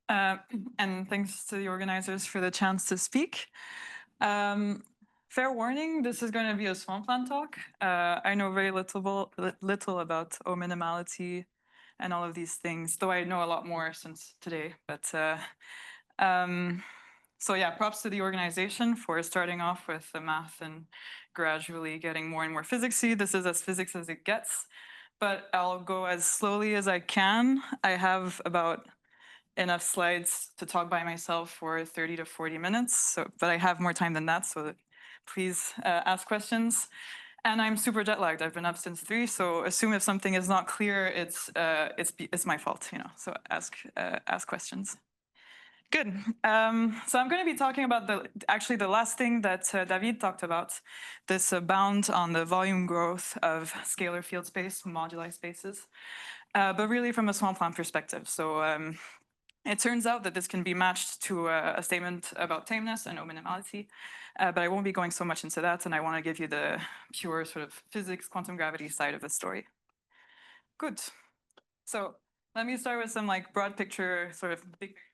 And thanks to the organizers for the chance to speak. Fair warning, this is going to be a swampland talk. I know very little about O minimality and all of these things, though I know a lot more since today. But so yeah, props to the organization for starting off with the math and gradually getting more and more physicsy. This is as physics as it gets, but I'll go as slowly as I can. I have about enough slides to talk by myself for 30 to 40 minutes, but I have more time than that, so please ask questions. And I'm super jet lagged. I've been up since 3, so assume if something is not clear, it's my fault, you know. So ask questions. Good. So I'm going to be talking about actually the last thing that David talked about, this bound on the volume growth of scalar field space, moduli spaces, but really from a swampland perspective. So it turns out that this can be matched to a statement about tameness and O minimality, but I won't be going so much into that, and I want to give you the pure sort of physics, quantum gravity side of the story. Good. So let me start with some like broad picture, sort of big picture.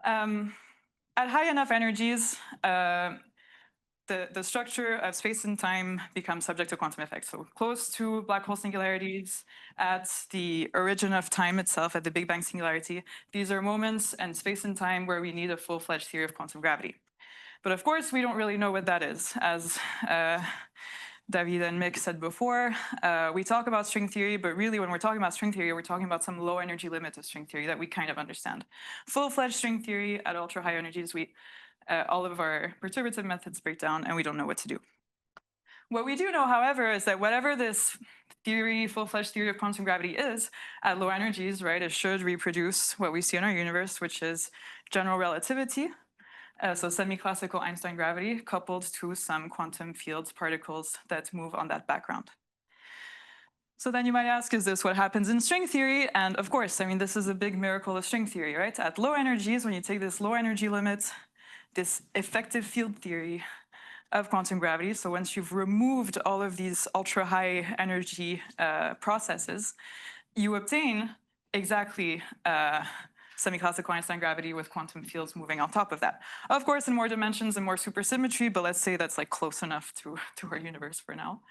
At high enough energies, the structure of space and time becomes subject to quantum effects. So close to black hole singularities, at the origin of time itself, at the Big Bang singularity, these are moments in space and time where we need a full-fledged theory of quantum gravity. But of course, we don't really know what that is. As David and Mick said before, we talk about string theory, but really when we're talking about string theory, we're talking about some low energy limit of string theory that we kind of understand. Full-fledged string theory at ultra high energies, all of our perturbative methods break down and we don't know what to do. What we do know, however, is that whatever this theory, full-fledged theory of quantum gravity is, at low energies, right, it should reproduce what we see in our universe, which is general relativity. So semi-classical Einstein gravity coupled to some quantum fields, particles that move on that background. So then you might ask, is this what happens in string theory? And of course, I mean, this is a big miracle of string theory, right? At low energies, when you take this low energy limit, this effective field theory of quantum gravity, so once you've removed all of these ultra high energy processes, you obtain exactly semi-classical Einstein gravity with quantum fields moving on top of that. Of course, in more dimensions and more supersymmetry, but let's say that's like close enough to our universe for now.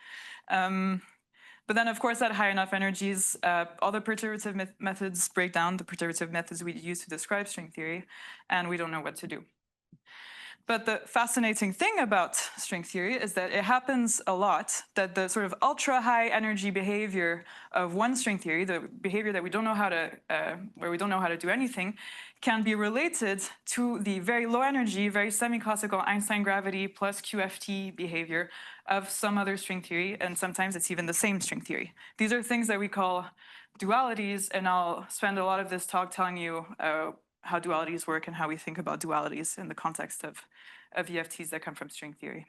But then, of course, at high enough energies, all the perturbative methods break down, the perturbative methods we use to describe string theory, and we don't know what to do. But the fascinating thing about string theory is that it happens a lot that the sort of ultra high energy behavior of one string theory, the behavior that we don't know how to, where we don't know how to do anything, can be related to the very low energy, very semi-classical Einstein gravity plus QFT behavior of some other string theory, and sometimes it's even the same string theory. These are things that we call dualities, and I'll spend a lot of this talk telling you how dualities work and how we think about dualities in the context of EFTs that come from string theory.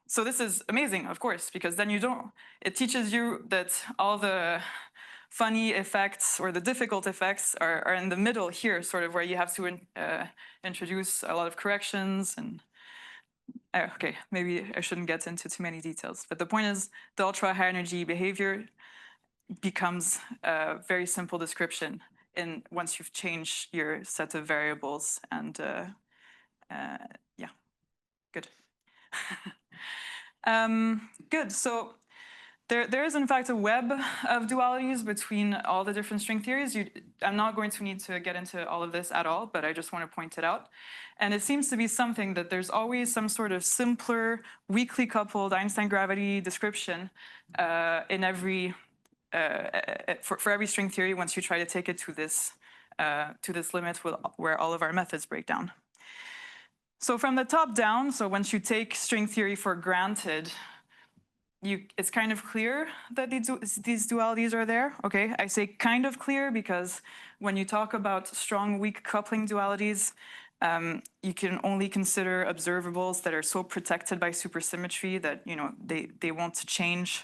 So this is amazing, of course, because then it teaches you that all the funny effects or the difficult effects are in the middle here, sort of where you have to introduce a lot of corrections and okay, maybe I shouldn't get into too many details, but the point is the ultra high energy behavior becomes a very simple description once you've changed your set of variables, and yeah, good. Good, so there is in fact a web of dualities between all the different string theories. I'm not going to need to get into all of this at all, but I just want to point it out. And it seems to be something that there's always some sort of simpler, weakly coupled Einstein gravity description in every for every string theory once you try to take it to this limit where all of our methods break down. So from the top down, so once you take string theory for granted, it's kind of clear that these dualities are there. Okay, I say kind of clear because when you talk about strong, weak coupling dualities, you can only consider observables that are so protected by supersymmetry that they won't change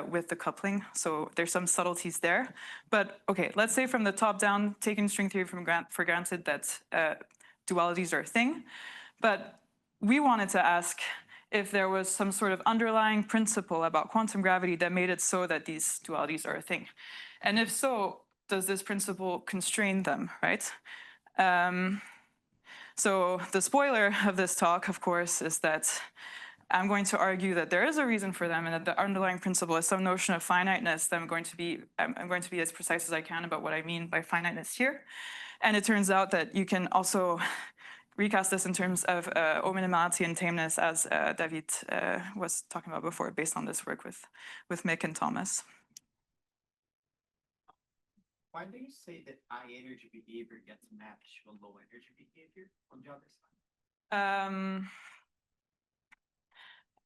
with the coupling. So there's some subtleties there. But okay, let's say from the top down, taking string theory for granted that dualities are a thing. But we wanted to ask if there was some sort of underlying principle about quantum gravity that made it so that these dualities are a thing. And if so, does this principle constrain them, right? So the spoiler of this talk, of course, is that I'm going to argue that there is a reason for them and that the underlying principle is some notion of finiteness that I'm going to be as precise as I can about what I mean by finiteness here. And it turns out that you can also recast this in terms of O-minimality and tameness, as David was talking about before, based on this work with Mick and Thomas. Why do you say that high energy behavior gets matched with low energy behavior on the other side?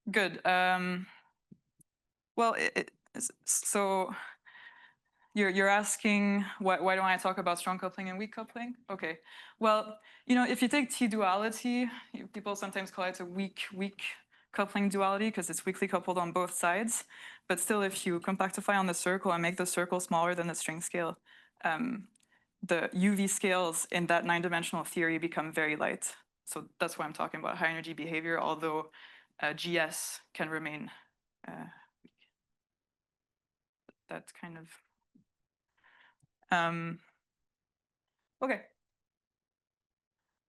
Good. Well, so you're asking why don't I talk about strong coupling and weak coupling? Okay. Well, if you take T-duality, people sometimes call it a weak coupling duality because it's weakly coupled on both sides. But still, if you compactify on the circle and make the circle smaller than the string scale, the UV scales in that 9-dimensional theory become very light. So that's why I'm talking about high energy behavior, although GS can remain weak. That's kind of okay.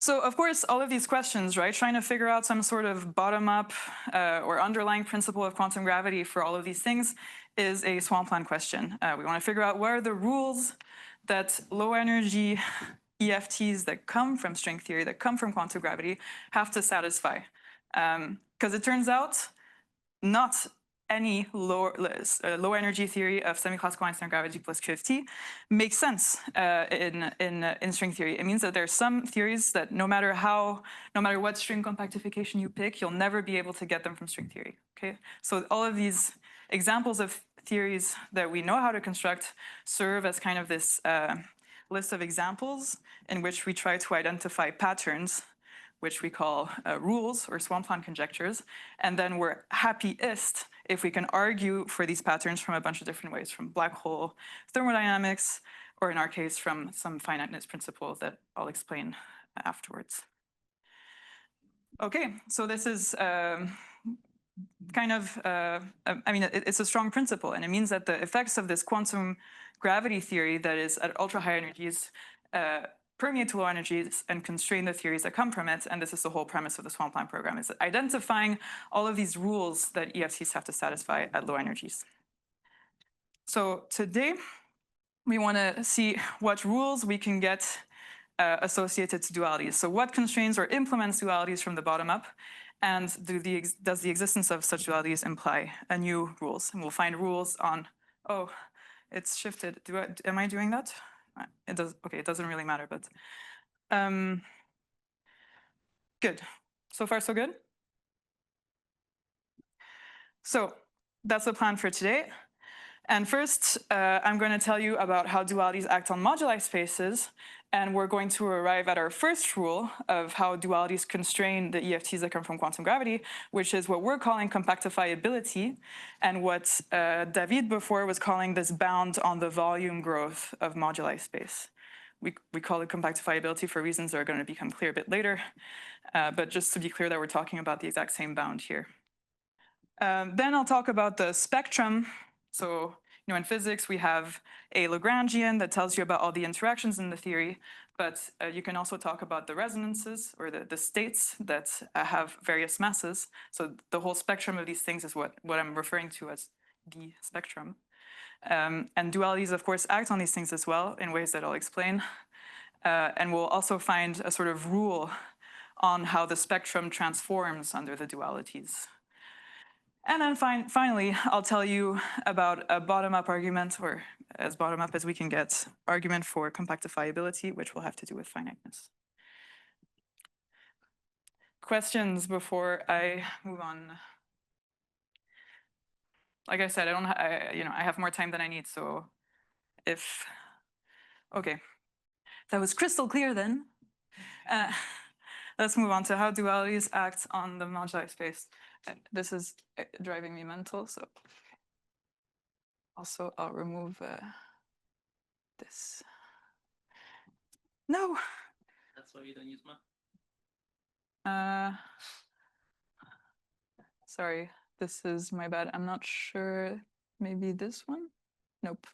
So of course, all of these questions, right? Trying to figure out some sort of bottom-up or underlying principle of quantum gravity for all of these things is a swampland question. We want to figure out what are the rules that low energy EFTs that come from string theory, that come from quantum gravity, have to satisfy. Because it turns out not any low energy theory of semi-classical Einstein gravity plus QFT makes sense in string theory. It means that there are some theories that no matter what string compactification you pick, you'll never be able to get them from string theory. Okay, so all of these examples of theories that we know how to construct serve as kind of this list of examples in which we try to identify patterns, which we call rules or swampland conjectures. And then we're happiest if we can argue for these patterns from a bunch of different ways, from black hole thermodynamics, or in our case, from some finiteness principle that I'll explain afterwards. Okay, so this is kind of, it's a strong principle, and it means that the effects of this quantum gravity theory that is at ultra high energies permeate to low energies and constrain the theories that come from it. And this is the whole premise of the swampland program, is identifying all of these rules that EFTs have to satisfy at low energies. So today, we want to see what rules we can get associated to dualities. So what constrains or implements dualities from the bottom up? And does the existence of such dualities imply a new rules? And we'll find rules on, oh, it's shifted. Am I doing that? It does. Okay, it doesn't really matter, but good. So far, so good. So that's the plan for today. And first, I'm going to tell you about how dualities act on moduli spaces. And we're going to arrive at our first rule of how dualities constrain the EFTs that come from quantum gravity, which is what we're calling compactifiability, and what David before was calling this bound on the volume growth of moduli space. We call it compactifiability for reasons that are going to become clear a bit later. But just to be clear that we're talking about the exact same bound here. Then I'll talk about the spectrum. So, in physics, we have a Lagrangian that tells you about all the interactions in the theory, but you can also talk about the resonances or the states that have various masses. So the whole spectrum of these things is what I'm referring to as the spectrum. And dualities, of course, act on these things as well in ways that I'll explain. And we'll also find a sort of rule on how the spectrum transforms under the dualities. And then finally, I'll tell you about a bottom-up argument, or as bottom-up as we can get, argument for compactifiability, which will have to do with finiteness. Questions before I move on? Like I said, I have more time than I need, so if, okay. That was crystal clear then. Let's move on to how dualities act on the moduli space. This is driving me mental, so also I'll remove this. No. That's why you don't use math. Sorry, this is my bad. I'm not sure. Maybe this one? Nope.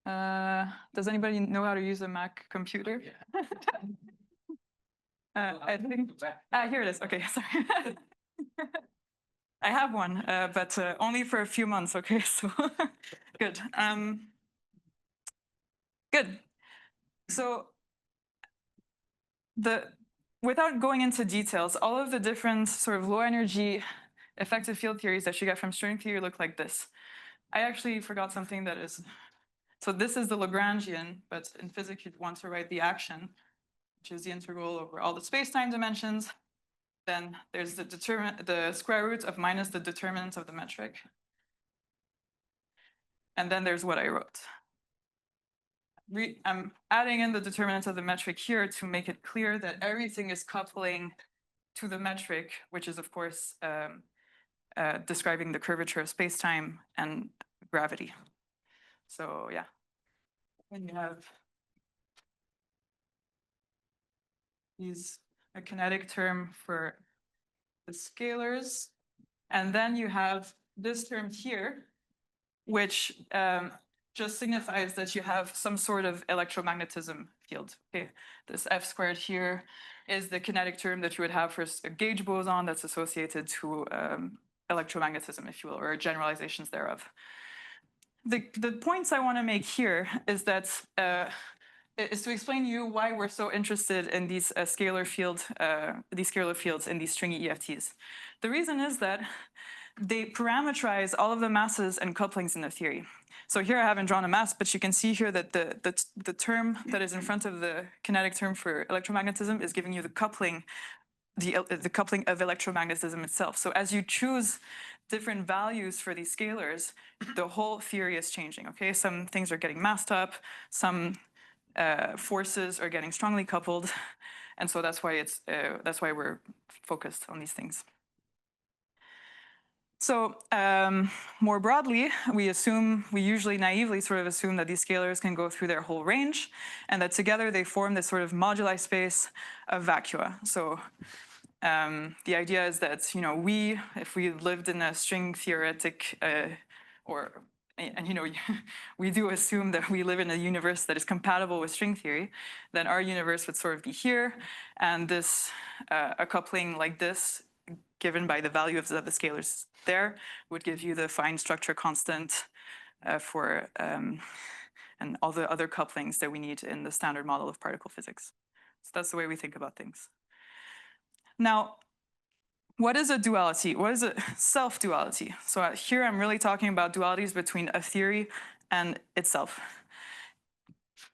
Does anybody know how to use a Mac computer? Yeah. I think. Here it is. Okay, sorry. I have one, but only for a few months. Okay, so good. Good. So without going into details, all of the different sort of low energy effective field theories that you get from string theory look like this. I actually forgot something that is. So this is the Lagrangian, but in physics you'd want to write the action, which is the integral over all the space-time dimensions. Then there's the square root of minus the determinant of the metric. And then there's what I wrote. I'm adding in the determinant of the metric here to make it clear that everything is coupling to the metric, which is of course describing the curvature of space-time and gravity. So yeah, when you have a kinetic term for the scalars, and then you have this term here, which just signifies that you have some sort of electromagnetism field. Okay, this F squared here is the kinetic term that you would have for a gauge boson that's associated to electromagnetism, if you will, or generalizations thereof. The points I want to make here is that is to explain to you why we're so interested in these scalar fields in these stringy EFTs. The reason is that they parameterize all of the masses and couplings in the theory. So here I haven't drawn a mass, but you can see here that the term that is in front of the kinetic term for electromagnetism is giving you the coupling, the coupling of electromagnetism itself. So as you choose different values for these scalars, the whole theory is changing. Okay, some things are getting massed up, some forces are getting strongly coupled, and so that's why we're focused on these things. So more broadly, we usually naively sort of assume that these scalars can go through their whole range, and that together they form this sort of moduli space of vacua. So the idea is that if we lived in a string theoretic we do assume that we live in a universe that is compatible with string theory, then our universe would sort of be here, and this a coupling like this, given by the value of the scalars there, would give you the fine structure constant for and all the other couplings that we need in the standard model of particle physics. So that's the way we think about things. Now, what is a duality? What is a self-duality? So here I'm really talking about dualities between a theory and itself.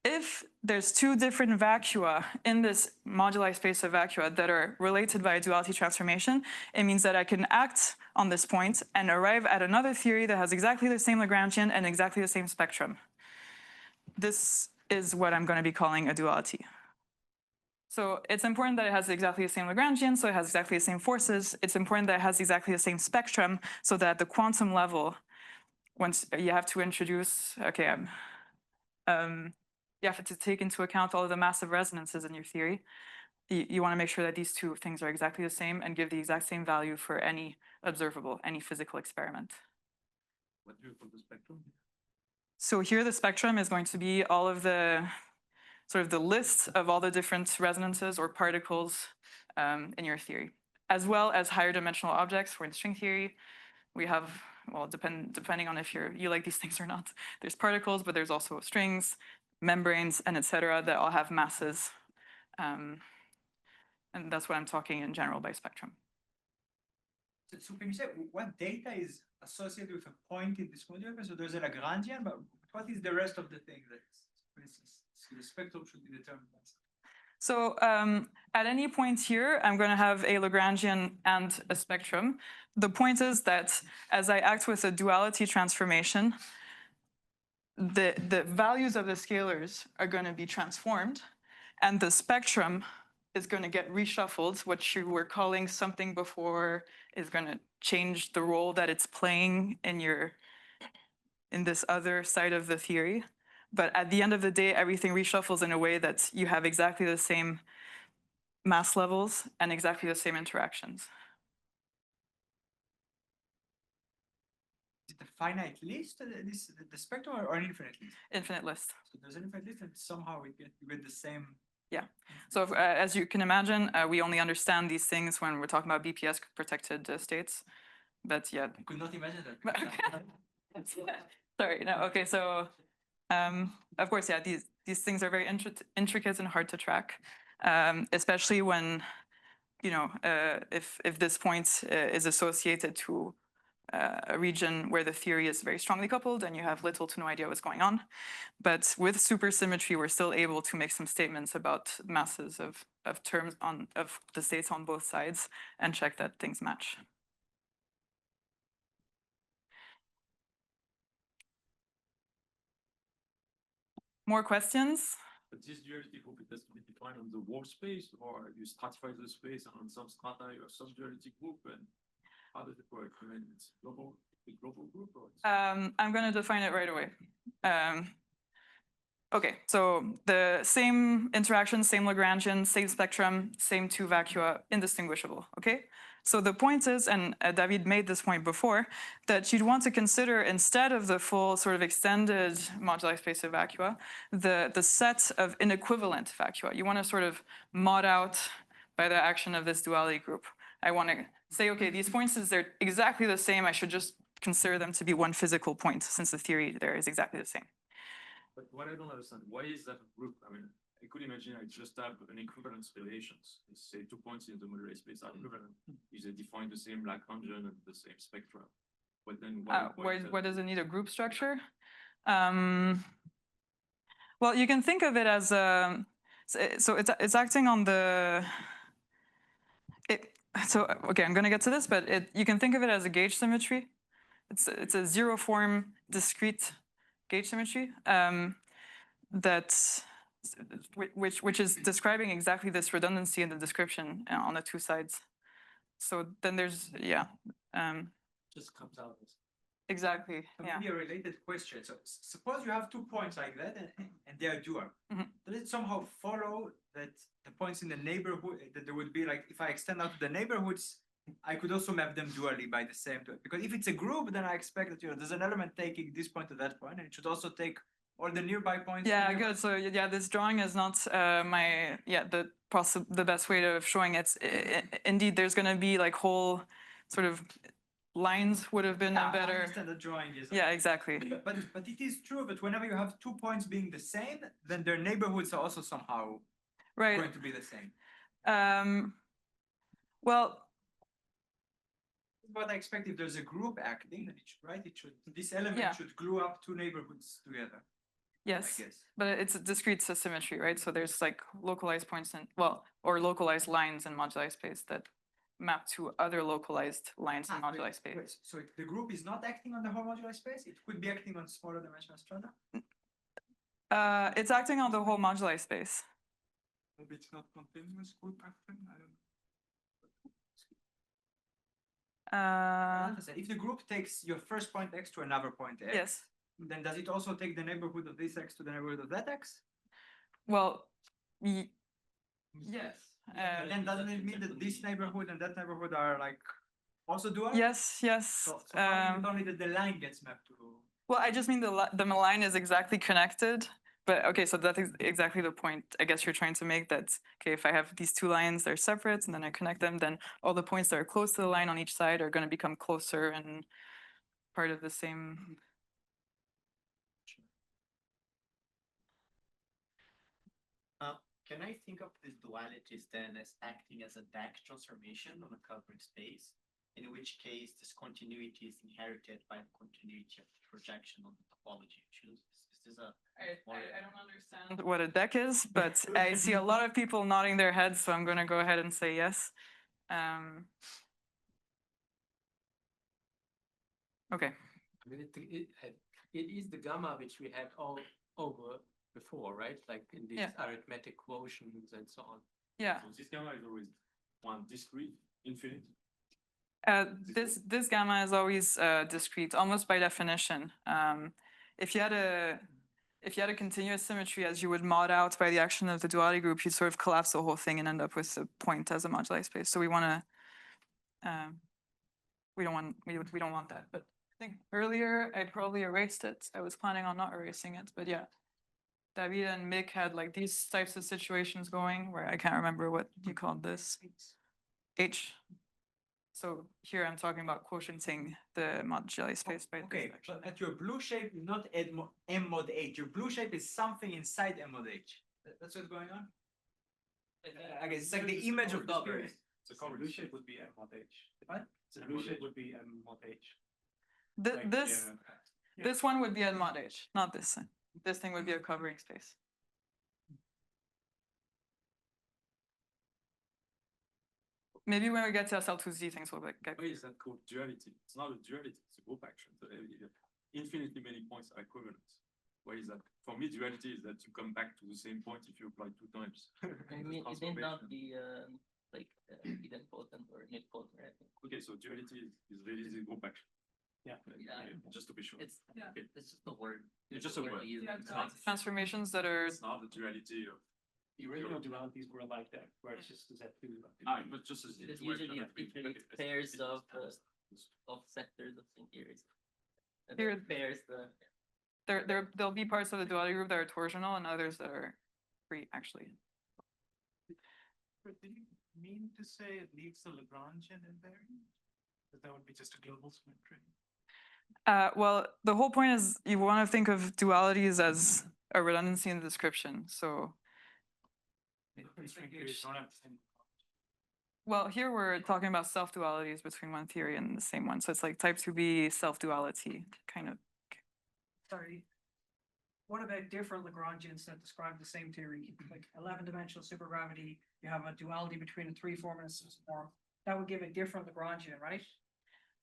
If there's two different vacua in this moduli space of vacua that are related by a duality transformation, it means that I can act on this point and arrive at another theory that has exactly the same Lagrangian and exactly the same spectrum. This is what I'm going to be calling a duality. So it's important that it has exactly the same Lagrangian, so it has exactly the same forces. It's important that it has exactly the same spectrum, so that at the quantum level, once you have to introduce, okay, you have to take into account all of the massive resonances in your theory. You want to make sure that these two things are exactly the same and give the exact same value for any observable, any physical experiment. What do you call the spectrum? So here the spectrum is going to be all of the sort of the list of all the different resonances or particles in your theory, as well as higher dimensional objects. For in string theory, we have, well, depending on if you like these things or not, there's particles, but there's also strings, membranes, and etc. that all have masses. And that's what I'm talking in general by spectrum. So can you say what data is associated with a point in this module? So there's a Lagrangian, but what is the rest of the thing that, for instance, so the spectrum should be determined by something? So at any point here, I'm going to have a Lagrangian and a spectrum. The point is that as I act with a duality transformation, the values of the scalars are going to be transformed, and the spectrum is going to get reshuffled. What you were calling something before is going to change the role that it's playing in this other side of the theory. But at the end of the day, everything reshuffles in a way that you have exactly the same mass levels and exactly the same interactions. Is it a finite list, the spectrum, or an infinite list? Infinite list. So there's an infinite list, and somehow you get the same. Yeah. So as you can imagine, we only understand these things when we're talking about BPS protected states. But yeah. I could not imagine that. Sorry. No. Okay. So of course, yeah. These things are very intricate and hard to track, especially when if this point is associated to a region where the theory is very strongly coupled and you have little to no idea what's going on. But with supersymmetry, we're still able to make some statements about masses of terms of the states on both sides and check that things match. More questions? But this duality group, it has to be defined on the whole space, or you stratify the space and on some strata you have some duality group, and how does it work? I mean, it's a global group, or it's... I'm going to define it right away. Okay, so the same interaction, same Lagrangian, same spectrum, same two vacua, indistinguishable, okay? So the point is, and David made this point before, that you'd want to consider, instead of the full sort of extended moduli space of vacua, the set of inequivalent vacua. You want to sort of mod out by the action of this duality group. I want to say, okay, these points, they're exactly the same. I should just consider them to be one physical point, since the theory there is exactly the same. But what I don't understand, why is that a group? I mean, I could imagine I just have an equivalence relations. Let's say 2 points in the moduli space are equivalent. If they define the same Lagrangian and the same spectrum. But then why does it need a group structure? Well, you can think of it as so it's acting on the so okay, I'm going to get to this, but you can think of it as a gauge symmetry. It's a zero form discrete gauge symmetry which is describing exactly this redundancy in the description on the two sides. So then there's just comes out as exactly. Yeah. Maybe a related question. So suppose you have 2 points like that, and they are dual. Mm-hmm. Does it somehow follow that the points in the neighborhood, that there would be, like, if I extend out to the neighborhoods, I could also map them dually by the same tool? Because if it's a group, then I expect that there's an element taking this point to that point, and it should also take all the nearby points. Yeah, good. So yeah, this drawing is not the best way of showing it. Indeed, there's going to be like whole sort of lines would have been a better. I understand the drawing is. Yeah, exactly. But it is true that whenever you have 2 points being the same, then their neighborhoods are also somehow going to be the same. Well. What I expect, if there's a group acting, this element should glue up 2 neighborhoods together. Yes, but it's a discrete symmetry, right? So there's like localized points or localized lines in moduli space that map to other localized lines in moduli space. Wait, so the group is not acting on the whole moduli space? It could be acting on smaller dimensional strata? It's acting on the whole moduli space. Maybe it's not continuous group acting? I don't know. If the group takes your first point x to another point x, yes, then does it also take the neighborhood of this x to the neighborhood of that x? Well, yes. Then doesn't it mean that this neighborhood and that neighborhood are like also dual? Yes. So only that the line gets mapped to. Well, I just mean the line is exactly connected. But okay, so that's exactly the point I guess you're trying to make, that, okay, if I have these 2 lines, they're separate, and then I connect them, then all the points that are close to the line on each side are going to become closer and part of the same. Can I think of these dualities then as acting as a Dirac transformation on a covering space, in which case this continuity is inherited by the continuity of the projection on the topology you choose? Is this I don't understand what a deck is, but I see a lot of people nodding their heads, so I'm going to go ahead and say yes. Okay. I mean, it is the gamma which we had all over before, right? Like in these arithmetic quotients and so on. Yeah. So this gamma is always one discrete, infinite. This gamma is always discrete, almost by definition. If you had a continuous symmetry, as you would mod out by the action of the duality group, you'd sort of collapse the whole thing and end up with a point as a moduli space. So we want to we don't want that. But think earlier I probably erased it. I was planning on not erasing it, but yeah. David and Mick had like these types of situations going where I can't remember what you called this. H. So here I'm talking about quotienting the moduli space by this Okay, action. but at your blue shape, you not add M mod H. Your blue shape is something inside M mod H. That's what's going on? I guess it's like the image of the other. It's a Blue shape would be M mod H. What? So the blue shape would be M mod H. This one would be a mod H, not this thing. This thing would be a covering space. Maybe when we get to SL2Z, things will get. Why is that called duality? It's not a duality, it's a group action. So, infinitely many points are equivalent. Why is that? For me, duality is that you come back to the same point if you apply 2 times. I mean, it need not be like idempotent or nilpotent or anything. Okay, so duality is really the group action. Yeah. Just to be sure. It's Okay. it's just a word. It's just a word. we use. Yeah, It's not- transformations that are. It's not the duality of. The original dualities were like that, where it's just Z2. But just as It's usually pairs of sectors of series. Here- Pairs the. There'll be parts of the duality group that are torsional and others that are free, actually. But did you mean to say it leaves the Lagrangian invariant? That would be just a global symmetry. Well, the whole point is you want to think of dualities as a redundancy in the description. So, well, here we're talking about self-dualities between one theory and the same one. So it's like type 2B self-duality, kind of. Sorry. What about different Lagrangians that describe the same theory? Like 11-dimensional supergravity, you have a duality between a 3 form and a 6 form. That would give a different Lagrangian, right?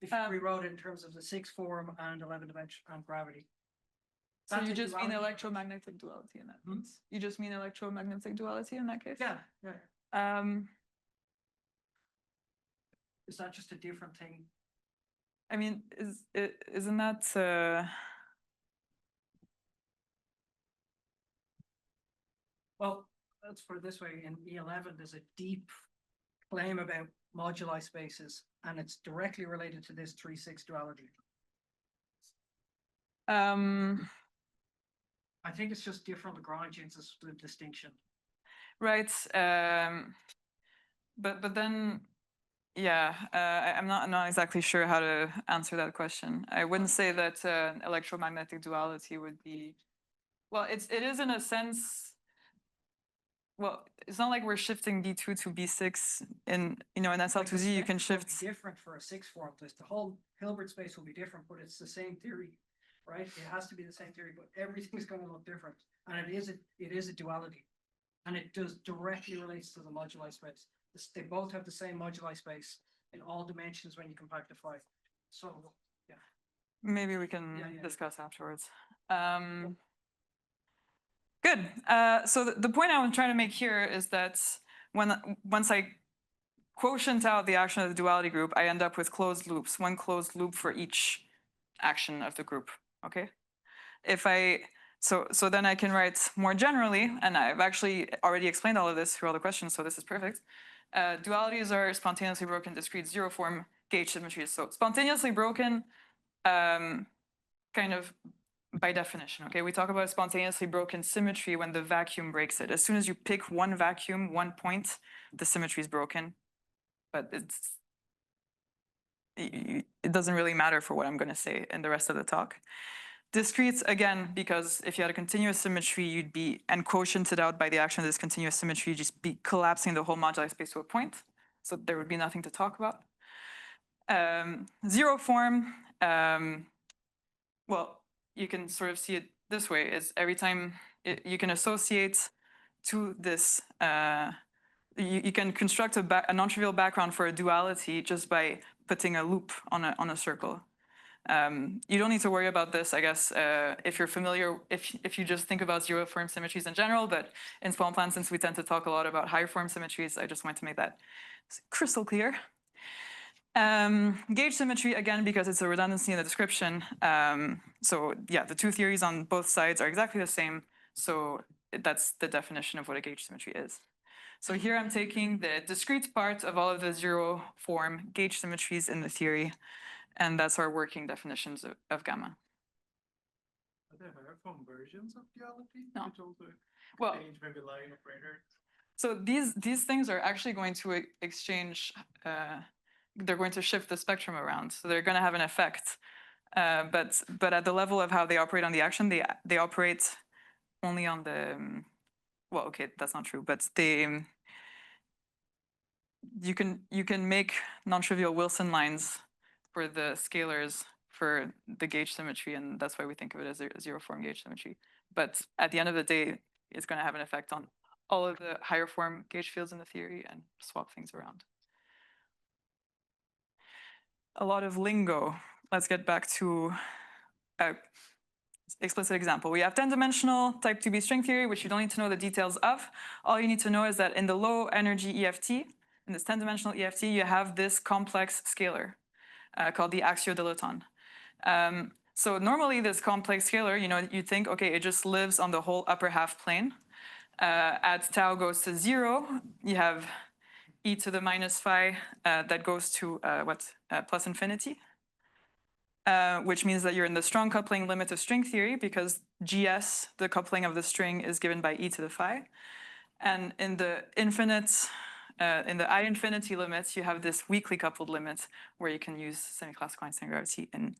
If you rewrote it in terms of the 6 form and 11-dimension and gravity. So That's you a just mean duality. electromagnetic duality in that case? You just mean electromagnetic duality in that case? Yeah, yeah. Um, Is that just a different thing? I mean, isn't that Well, let's put it this way, in E11, there's a deep claim about moduli spaces, and it's directly related to this 3-6 duality. I think it's just different Lagrangians is the distinction. right? But then, yeah, I'm not exactly sure how to answer that question. I wouldn't say that electromagnetic duality would be, well, it is in a sense. Well, it's not like we're shifting B2 to B6 in SL2Z, you can shift. Different for a 6 form. The whole Hilbert space will be different, but it's the same theory, right? It has to be the same theory, but everything's going to look different. And it is a duality. And it does directly relates to the moduli space. They both have the same moduli space in all dimensions when you compactify. So, yeah. Maybe we can Yeah. discuss afterwards. Good. So the point I was trying to make here is that once I quotient out the action of the duality group, I end up with closed loops, one closed loop for each action of the group. Okay. So then I can write more generally, and I've actually already explained all of this through all the questions, so this is perfect. Dualities are spontaneously broken discrete zero form gauge symmetries. So spontaneously broken, kind of by definition, okay? We talk about spontaneously broken symmetry when the vacuum breaks it. As soon as you pick one vacuum, one point, the symmetry is broken. But it doesn't really matter for what I'm going to say in the rest of the talk. Discrete, again, because if you had a continuous symmetry, you'd be, and quotiented out by the action of this continuous symmetry, you'd just be collapsing the whole moduli space to a point. So there would be nothing to talk about. Zero form, well, you can sort of see it this way, is every time you can associate to this, you can construct a non-trivial background for a duality just by putting a loop on a circle. You don't need to worry about this, I guess, if you're familiar, if you just think about zero form symmetries in general, but in small plan, since we tend to talk a lot about higher form symmetries, I just want to make that crystal clear. Gauge symmetry, again, because it's a redundancy in the description. So yeah, the two theories on both sides are exactly the same. So that's the definition of what a gauge symmetry is. So here I'm taking the discrete part of all of the zero form gauge symmetries in the theory. And that's our working definitions of gamma. Are there higher form versions of duality? No. Which also Well, change maybe line operator? so these things are actually going to exchange, they're going to shift the spectrum around. So they're going to have an effect. But at the level of how they operate on the action, they operate only on the, well, okay, that's not true, but you can make non-trivial Wilson lines for the scalars for the gauge symmetry, and that's why we think of it as a zero form gauge symmetry. But at the end of the day, it's going to have an effect on all of the higher form gauge fields in the theory and swap things around. A lot of lingo. Let's get back to an explicit example. We have 10-dimensional type 2B string theory, which you don't need to know the details of. All you need to know is that in the low energy EFT, in this 10-dimensional EFT, you have this complex scalar called the axiodilaton. So normally this complex scalar, you think, okay, it just lives on the whole upper half plane. At tau goes to 0, you have e to the minus phi that goes to plus infinity, which means that you're in the strong coupling limit of string theory because GS, the coupling of the string, is given by e to the phi. And in the infinite, in the I infinity limits, you have this weakly coupled limit where you can use semi-classical Einstein gravity in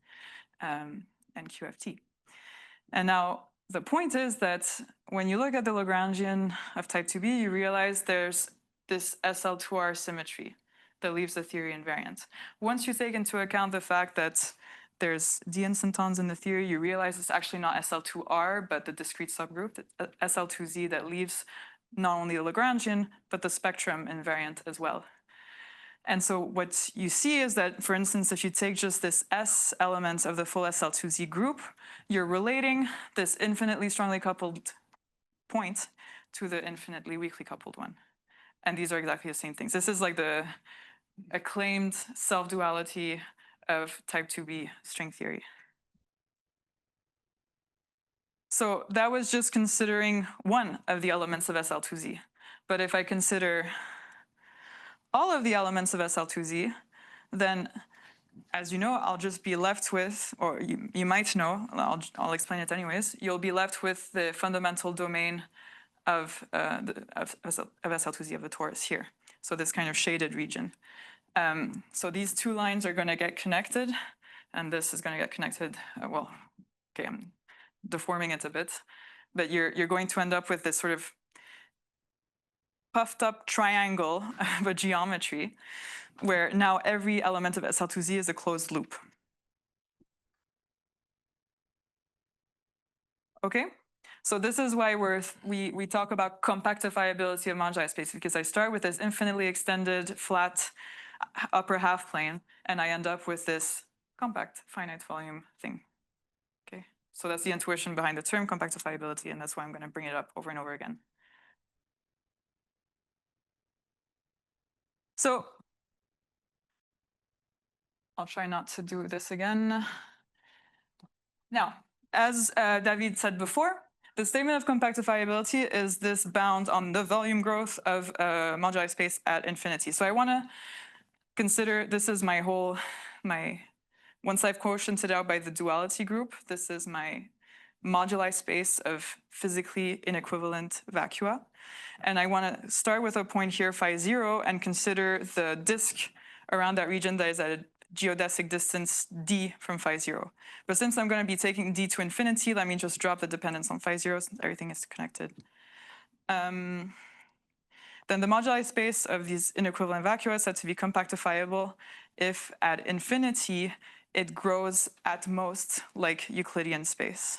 QFT. And now the point is that when you look at the Lagrangian of type 2B, you realize there's this SL2R symmetry that leaves the theory invariant. Once you take into account the fact that there's d instantons in the theory, you realize it's actually not SL2R, but the discrete subgroup, SL2Z, that leaves not only the Lagrangian, but the spectrum invariant as well. And so what you see is that, for instance, if you take just this S element of the full SL2Z group, you're relating this infinitely strongly coupled point to the infinitely weakly coupled one. And these are exactly the same things. This is like the acclaimed self-duality of type 2B string theory. So that was just considering one of the elements of SL2Z. But if I consider all of the elements of SL2Z, then, as you know, I'll just be left with, or you might know, I'll explain it anyways, you'll be left with the fundamental domain of SL2Z of the torus here. So this kind of shaded region. So these two lines are going to get connected, and this is going to get connected, well, okay, I'm deforming it a bit, but you're going to end up with this sort of puffed up triangle of a geometry where now every element of SL2Z is a closed loop. Okay, so this is why we talk about compactifiability of moduli space, because I start with this infinitely extended flat upper half plane, and I end up with this compact finite volume thing. Okay, so that's the intuition behind the term compactifiability, and that's why I'm going to bring it up over and over again. So I'll try not to do this again. Now, as David said before, the statement of compactifiability is this bound on the volume growth of moduli space at infinity. So I want to consider, this is my once I've quotiented out by the duality group, this is my moduli space of physically inequivalent vacua. And I want to start with a point here, phi 0, and consider the disk around that region that is at a geodesic distance d from phi 0. But since I'm going to be taking d to infinity, let me just drop the dependence on phi 0 since everything is connected. Then the moduli space of these inequivalent vacua is said to be compactifiable if at infinity it grows at most like Euclidean space.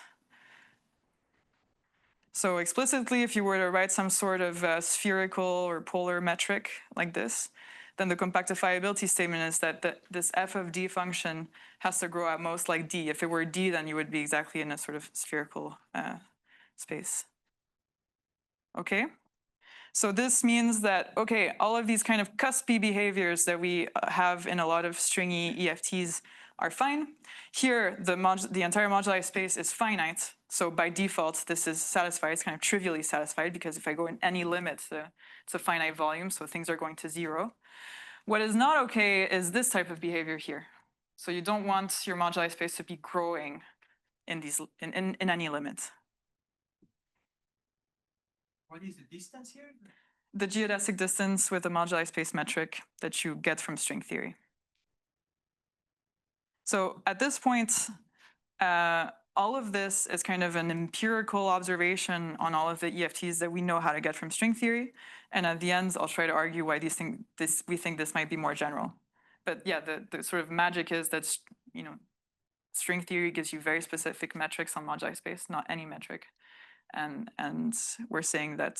So explicitly, if you were to write some sort of spherical or polar metric like this, then the compactifiability statement is that this f of d function has to grow at most like d. If it were d, then you would be exactly in a sort of spherical space. Okay? So this means that, okay, all of these kind of cuspy behaviors that we have in a lot of stringy EFTs are fine. Here, the entire moduli space is finite. So by default, this is satisfied. It's kind of trivially satisfied because if I go in any limit, it's a finite volume, so things are going to 0. What is not okay is this type of behavior here. So you don't want your moduli space to be growing in these in any limit. What is the distance here? The geodesic distance with the moduli space metric that you get from string theory. So at this point, all of this is kind of an empirical observation on all of the EFTs that we know how to get from string theory. And at the end, I'll try to argue why we think this might be more general. But yeah, the sort of magic is that, you know, string theory gives you very specific metrics on moduli space, not any metric. And we're saying that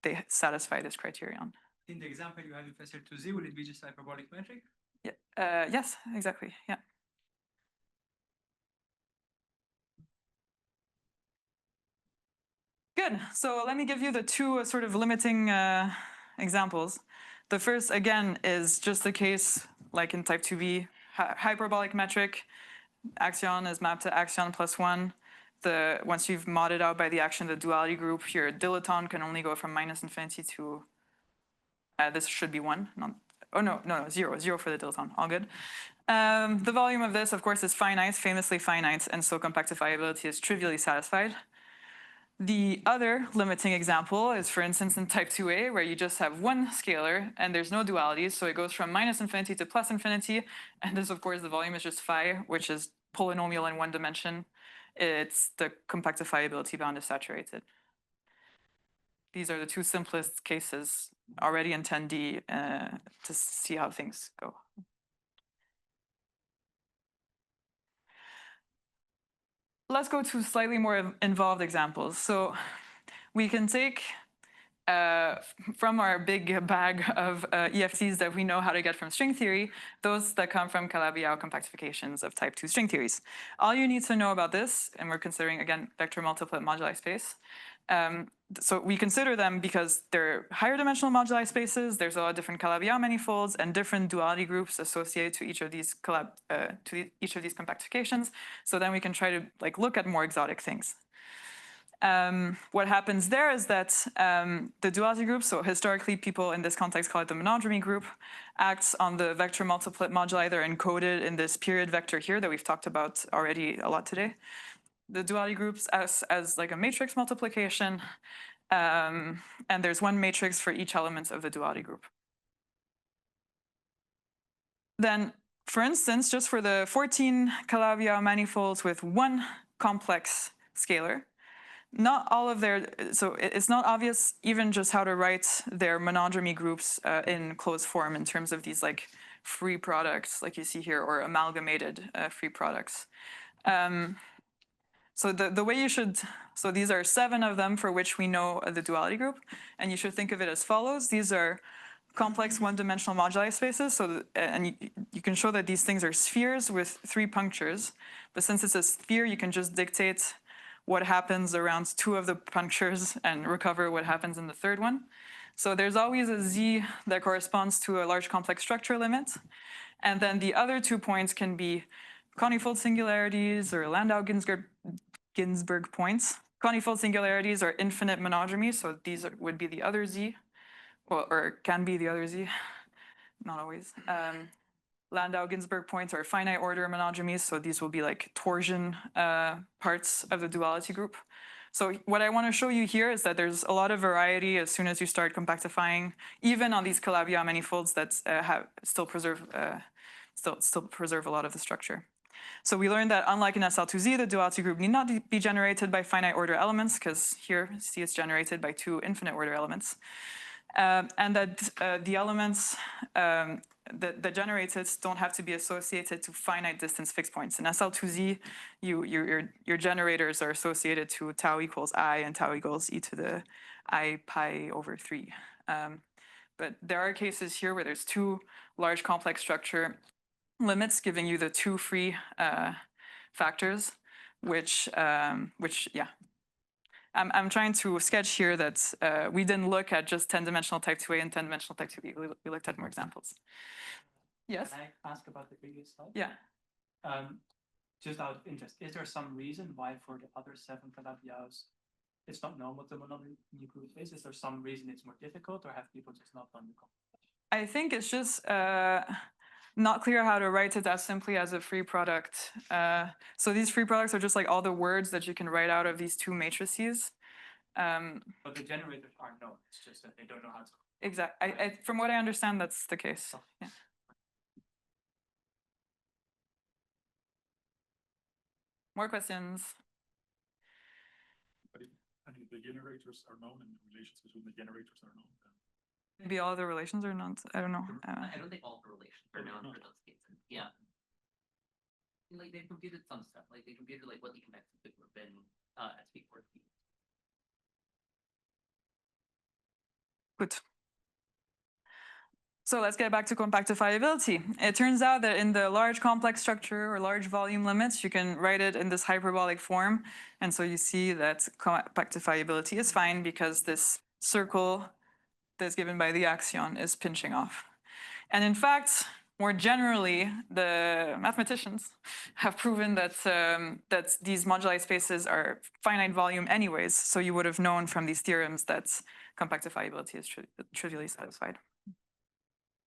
they satisfy this criterion. In the example you have in FSL2Z, will it be just hyperbolic metric? Yeah. Yes, exactly. Yeah. Good. So let me give you the two sort of limiting examples. The first, again, is just the case like in type 2b, hyperbolic metric. Axion is mapped to axion plus 1. Once you've modded out by the action of the duality group, your dilaton can only go from -infinity to, this should be 1. No, 0 for the dilaton, all good. The volume of this, of course, is finite, famously finite, and so compactifiability is trivially satisfied. The other limiting example is, for instance, in type 2a, where you just have one scalar and there's no dualities, so it goes from -infinity to +infinity, and this, of course, the volume is just phi, which is polynomial in one dimension. It's the compactifiability bound is saturated. These are the two simplest cases already in 10D to see how things go. Let's go to slightly more involved examples. So we can take from our big bag of EFTs that we know how to get from string theory, those that come from Calabi-Yau compactifications of type 2 string theories. All you need to know about this, and we're considering, again, vector multiplet moduli space. So we consider them because they're higher dimensional moduli spaces. There's a lot of different Calabi-Yau manifolds and different duality groups associated to each of these compactifications. So then we can try to look at more exotic things. What happens there is that the duality group, so historically people in this context call it the monodromy group, acts on the vector multiplet moduli that are encoded in this period vector here that we've talked about already a lot today. The duality groups as like a matrix multiplication, and there's one matrix for each element of the duality group. Then, for instance, just for the 14 Calabi-Yau manifolds with one complex scalar, not all of their, so it's not obvious even just how to write their monodromy groups in closed form in terms of these like free products like you see here, or amalgamated free products. So the way you should, so these are 7 of them for which we know the duality group, and you should think of it as follows. These are complex one-dimensional moduli spaces, so and you can show that these things are spheres with 3 punctures, but since it's a sphere, you can just dictate what happens around 2 of the punctures and recover what happens in the 3rd one. So there's always a z that corresponds to a large complex structure limit, and then the other 2 points can be conifold singularities or Landau-Ginzburg points. Conifold singularities are infinite monodromy, so these would be the other z, well, or can be the other z, not always. Landau-Ginzburg points are finite order monodromies, so these will be like torsion parts of the duality group. So what I want to show you here is that there's a lot of variety as soon as you start compactifying, even on these Calabi-Yau manifolds that still preserve a lot of the structure. So we learned that unlike in SL2Z, the duality group need not be generated by finite order elements, because here, see, it's generated by 2 infinite order elements. And that the elements that generate it don't have to be associated to finite distance fixed points. In SL2Z, your generators are associated to tau equals I and tau equals e to the I pi over 3. But there are cases here where there's 2 large complex structure limits giving you the 2 free factors, which yeah. I'm trying to sketch here that we didn't look at just 10-dimensional type 2A and 10-dimensional type 2B. We looked at more examples. Yes? Can I ask about the previous slide? Yeah. Just out of interest, is there some reason why for the other 7 Calabi-Yaus it's not known what the monodromy group is? Is there some reason it's more difficult, or have people just not done the compilation? I think it's just not clear how to write it as simply as a free product. So these free products are just like all the words that you can write out of these two matrices. But the generators are known, it's just that they don't know how to. Exactly. From what I understand, that's the case. Yeah. More questions? But if the generators are known and the relations between the generators are known, then Maybe all the relations are not. I don't know. I don't think all the relations are known for those cases. Yeah. Like they computed some stuff. Like they computed like what the convective would have been as before. Good. So let's get back to compactifiability. It turns out that in the large complex structure or large volume limits, you can write it in this hyperbolic form. And so you see that compactifiability is fine because this circle that's given by the axion is pinching off. And in fact, more generally, the mathematicians have proven that, that these moduli spaces are finite volume anyways. So you would have known from these theorems that compactifiability is trivially satisfied,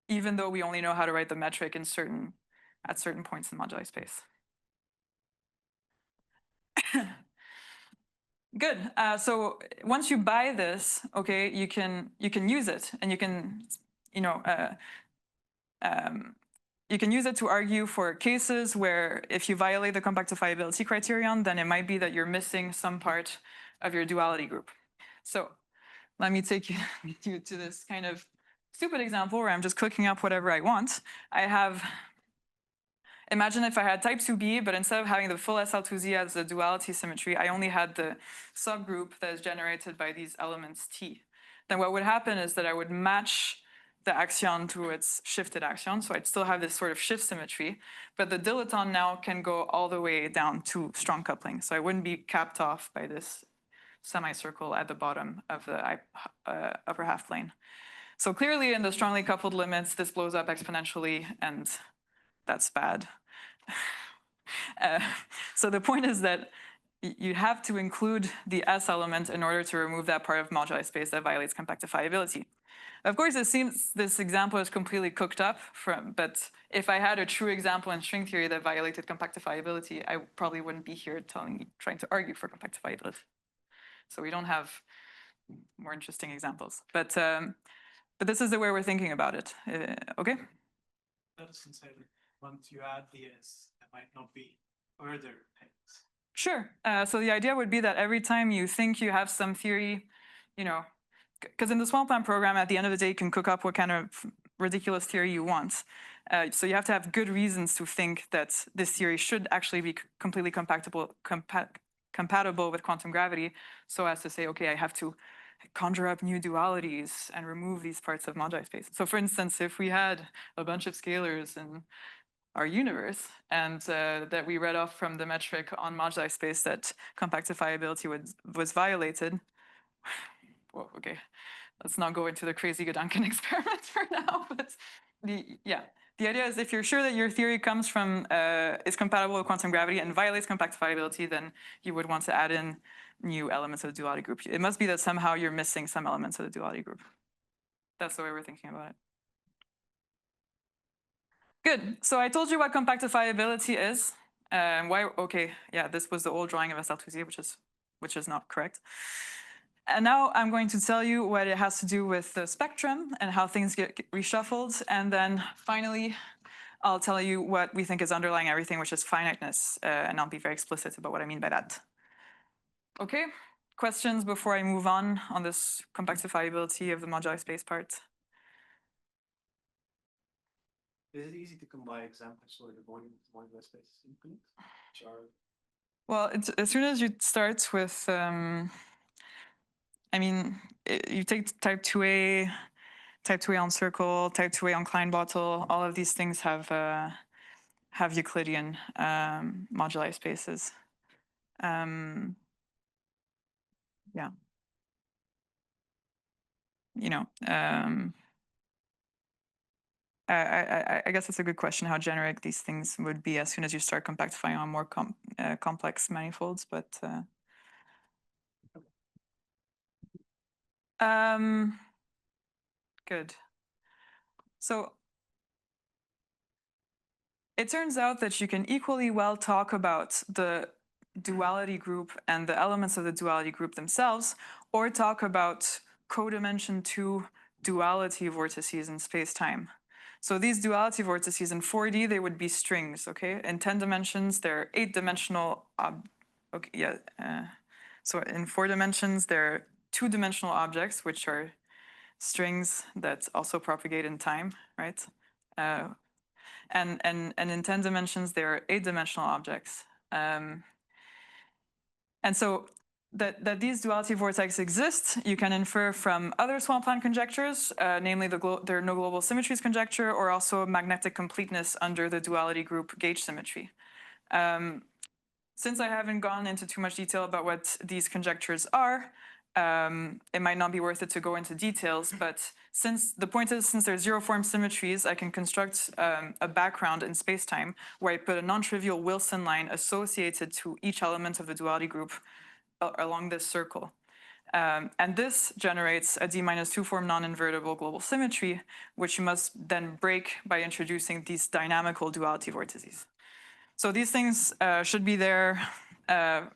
even though we only know how to write the metric in at certain points in moduli space. Good. So once you buy this, okay, you can use it, and you can, you can use it to argue for cases where if you violate the compactifiability criterion, then it might be that you're missing some part of your duality group. So let me take you to this kind of stupid example where I'm just cooking up whatever I want. Imagine if I had type 2b, but instead of having the full SL2Z as a duality symmetry, I only had the subgroup that is generated by these elements T. Then what would happen is that I would match the axion to its shifted axion, so I'd still have this sort of shift symmetry, but the dilaton now can go all the way down to strong coupling, so I wouldn't be capped off by this semicircle at the bottom of the upper half plane. So clearly in the strongly coupled limits, this blows up exponentially, and that's bad. So the point is that you have to include the S element in order to remove that part of moduli space that violates compactifiability. Of course, it seems this example is completely cooked up, but if I had a true example in string theory that violated compactifiability, I probably wouldn't be here trying to argue for compactifiability. So we don't have more interesting examples, but this is the way we're thinking about it. Okay. That doesn't say that once you add the S, there might not be further pegs. Sure. So the idea would be that every time you think you have some theory, because in the swampland program, at the end of the day, you can cook up what kind of ridiculous theory you want. So you have to have good reasons to think that this theory should actually be completely compatible with quantum gravity, so as to say, okay, I have to conjure up new dualities and remove these parts of moduli space. So for instance, if we had a bunch of scalars in our universe and that we read off from the metric on moduli space that compactifiability was violated, well, okay, let's not go into the crazy Gedanken experiment for now, but the idea is if you're sure that your theory comes from, is compatible with quantum gravity and violates compactifiability, then you would want to add in new elements of the duality group. It must be that somehow you're missing some elements of the duality group. That's the way we're thinking about it. Good. So I told you what compactifiability is. Why? Okay, yeah, this was the old drawing of SL2Z, which is not correct. And now I'm going to tell you what it has to do with the spectrum and how things get reshuffled. And then finally, I'll tell you what we think is underlying everything, which is finiteness. And I'll be very explicit about what I mean by that. Okay, questions before I move on this compactifiability of the moduli space part? Is it easy to combine examples where the volume of moduli space is infinite? Well, as soon as you start with, you take type 2A on circle, type 2A on Klein bottle, all of these things have Euclidean moduli spaces. Yeah. I guess it's a good question how generic these things would be as soon as you start compactifying on more complex manifolds, but good. So it turns out that you can equally well talk about the duality group and the elements of the duality group themselves, or talk about codimension 2 duality vortices in space-time. So these duality vortices in 4D, they would be strings, okay? In 10 dimensions, they're 8-dimensional, so in 4 dimensions, they're 2-dimensional objects, which are strings that also propagate in time, right? And in 10 dimensions, they're 8-dimensional objects. And so that these duality vortices exist, you can infer from other Swampland conjectures, namely there are no global symmetries conjecture, or also magnetic completeness under the duality group gauge symmetry. Since I haven't gone into too much detail about what these conjectures are, it might not be worth it to go into details, but since there's zero form symmetries, I can construct a background in spacetime where I put a non-trivial Wilson line associated to each element of the duality group along this circle. And this generates a D-2 form non-invertible global symmetry, which you must then break by introducing these dynamical duality vortices. So these things should be there and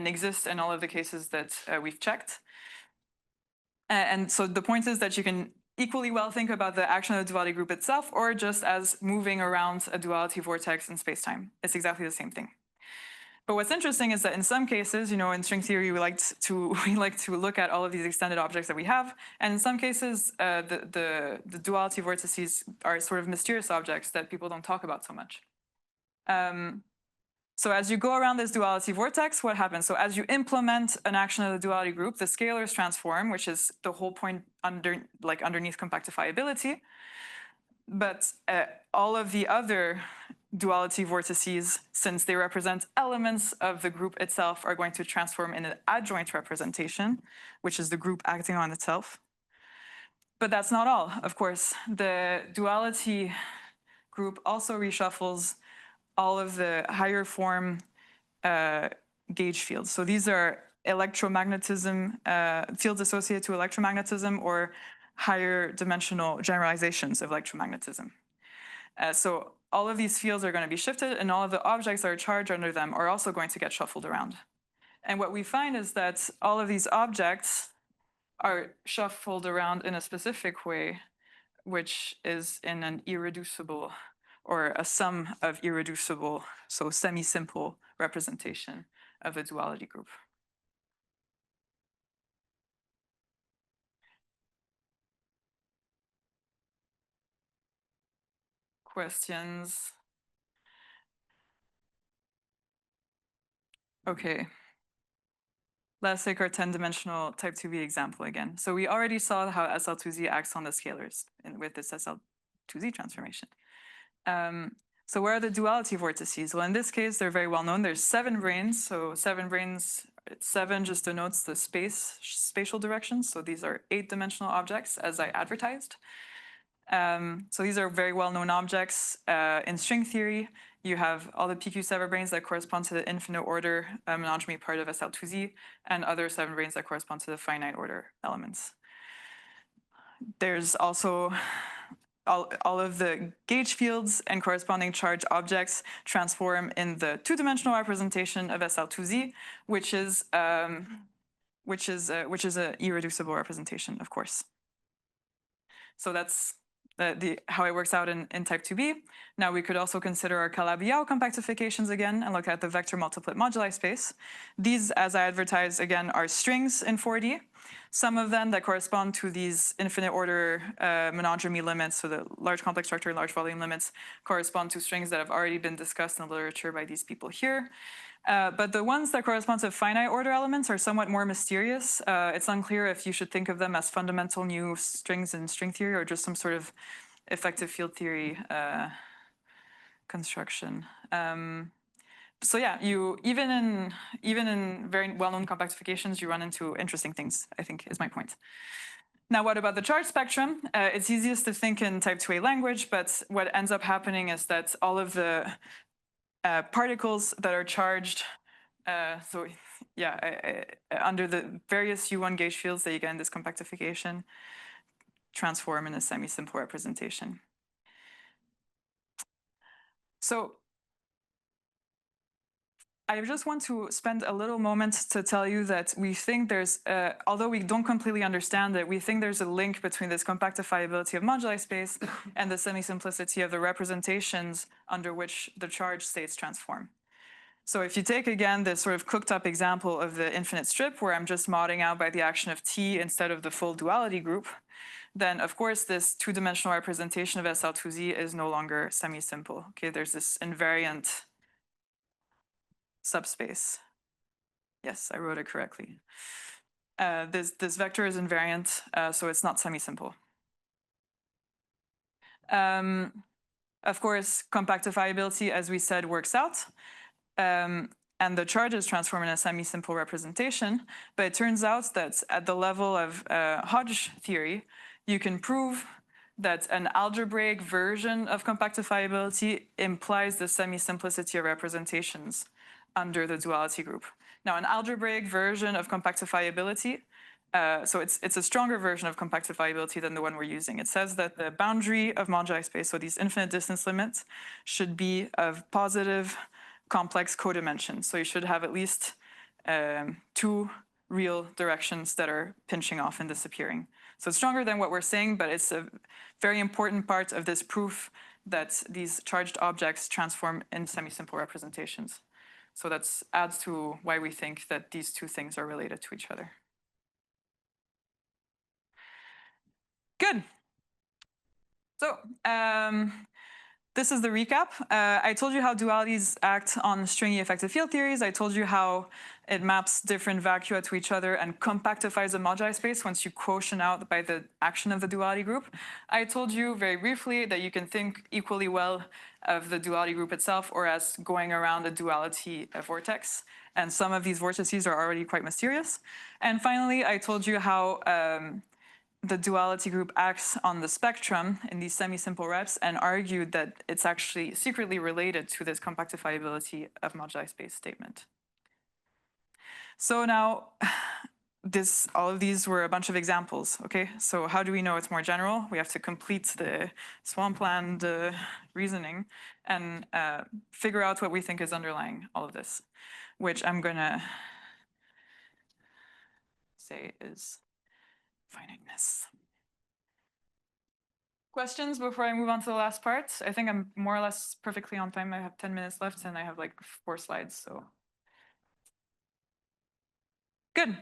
exist in all of the cases that we've checked. And so the point is that you can equally well think about the action of the duality group itself, or just as moving around a duality vortex in spacetime. It's exactly the same thing. But what's interesting is that in some cases, in string theory, we like to look at all of these extended objects that we have, and in some cases, the duality vortices are sort of mysterious objects that people don't talk about so much. So as you go around this duality vortex, what happens? So as you implement an action of the duality group, the scalars transform, which is the whole point underneath compactifiability. But all of the other duality vortices, since they represent elements of the group itself, are going to transform in an adjoint representation, which is the group acting on itself. But that's not all, of course. The duality group also reshuffles all of the higher form gauge fields. So these are electromagnetism, fields associated to electromagnetism, or higher dimensional generalizations of electromagnetism. So all of these fields are going to be shifted, and all of the objects that are charged under them are also going to get shuffled around. And what we find is that all of these objects are shuffled around in a specific way, which is in an irreducible, or a sum of irreducible, so semi-simple representation of a duality group. Questions? Okay. Let's take our 10-dimensional type 2V example again. So we already saw how SL2Z acts on the scalars with this SL2Z transformation. So where are the duality vortices? Well, in this case, they're very well known. There's 7 branes. So 7 branes, 7 just denotes the spatial directions. So these are 8-dimensional objects, as I advertised. So these are very well-known objects. In string theory, you have all the PQ7 branes that correspond to the infinite order monogamy part of SL2Z, and other 7 branes that correspond to the finite order elements. There's also all of the gauge fields and corresponding charge objects transform in the 2-dimensional representation of SL2Z, which is an irreducible representation, of course. So that's how it works out in type 2B. Now we could also consider our Calabi-Yau compactifications again and look at the vector multiplet moduli space. These, as I advertised again, are strings in 4D. Some of them that correspond to these infinite order monogamy limits, so the large complex structure and large volume limits, correspond to strings that have already been discussed in the literature by these people here. But the ones that correspond to finite order elements are somewhat more mysterious. It's unclear if you should think of them as fundamental new strings in string theory or just some sort of effective field theory construction. So yeah, even in very well-known compactifications, you run into interesting things, I think is my point. Now, what about the charge spectrum? It's easiest to think in type 2A language, but what ends up happening is that all of the particles that are charged, under the various U1 gauge fields that you get in this compactification, transform in a semi-simple representation. So I just want to spend a little moment to tell you that we think there's, although we don't completely understand it, we think there's a link between this compactifiability of moduli space and the semi-simplicity of the representations under which the charge states transform. So if you take, again, this sort of cooked up example of the infinite strip where I'm just modding out by the action of T instead of the full duality group, then of course this two-dimensional representation of SL2Z is no longer semi-simple. Okay, there's this invariant subspace. Yes, I wrote it correctly. This vector is invariant, so it's not semi-simple. Of course, compactifiability, as we said, works out. And the charges transform in a semi-simple representation. But it turns out that at the level of Hodge theory, you can prove that an algebraic version of compactifiability implies the semi-simplicity of representations under the duality group. Now, an algebraic version of compactifiability, so it's a stronger version of compactifiability than the one we're using. It says that the boundary of moduli space, so these infinite distance limits, should be of positive complex codimensions. So you should have at least 2 real directions that are pinching off and disappearing. So it's stronger than what we're saying, but it's a very important part of this proof that these charged objects transform in semi-simple representations. So that adds to why we think that these two things are related to each other. Good. So this is the recap. I told you how dualities act on stringy effective field theories. I told you how it maps different vacua to each other and compactifies a moduli space once you quotient out by the action of the duality group. I told you very briefly that you can think equally well of the duality group itself or as going around a duality vortex. And some of these vortices are already quite mysterious. And finally, I told you how the duality group acts on the spectrum in these semi-simple reps and argued that it's actually secretly related to this compactifiability of moduli space statement. So now, all of these were a bunch of examples, okay? So how do we know it's more general? We have to complete the swampland reasoning and figure out what we think is underlying all of this, which I'm gonna say is finiteness. Questions before I move on to the last part? I think I'm more or less perfectly on time. I have 10 minutes left and I have like 4 slides, so. Good.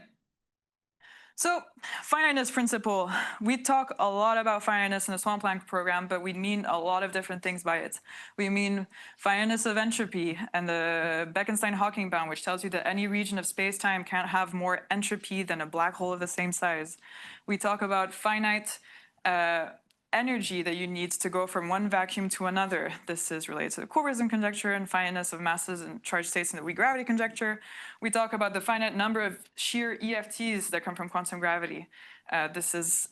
So finiteness principle. We talk a lot about finiteness in the Planck program, but we mean a lot of different things by it. We mean finiteness of entropy and the Bekenstein-Hawking bound, which tells you that any region of space-time can't have more entropy than a black hole of the same size. We talk about finite energy that you need to go from one vacuum to another. This is related to the Kohlrasson conjecture and finiteness of masses and charged states in the weak gravity conjecture. We talk about the finite number of shear EFTs that come from quantum gravity. This is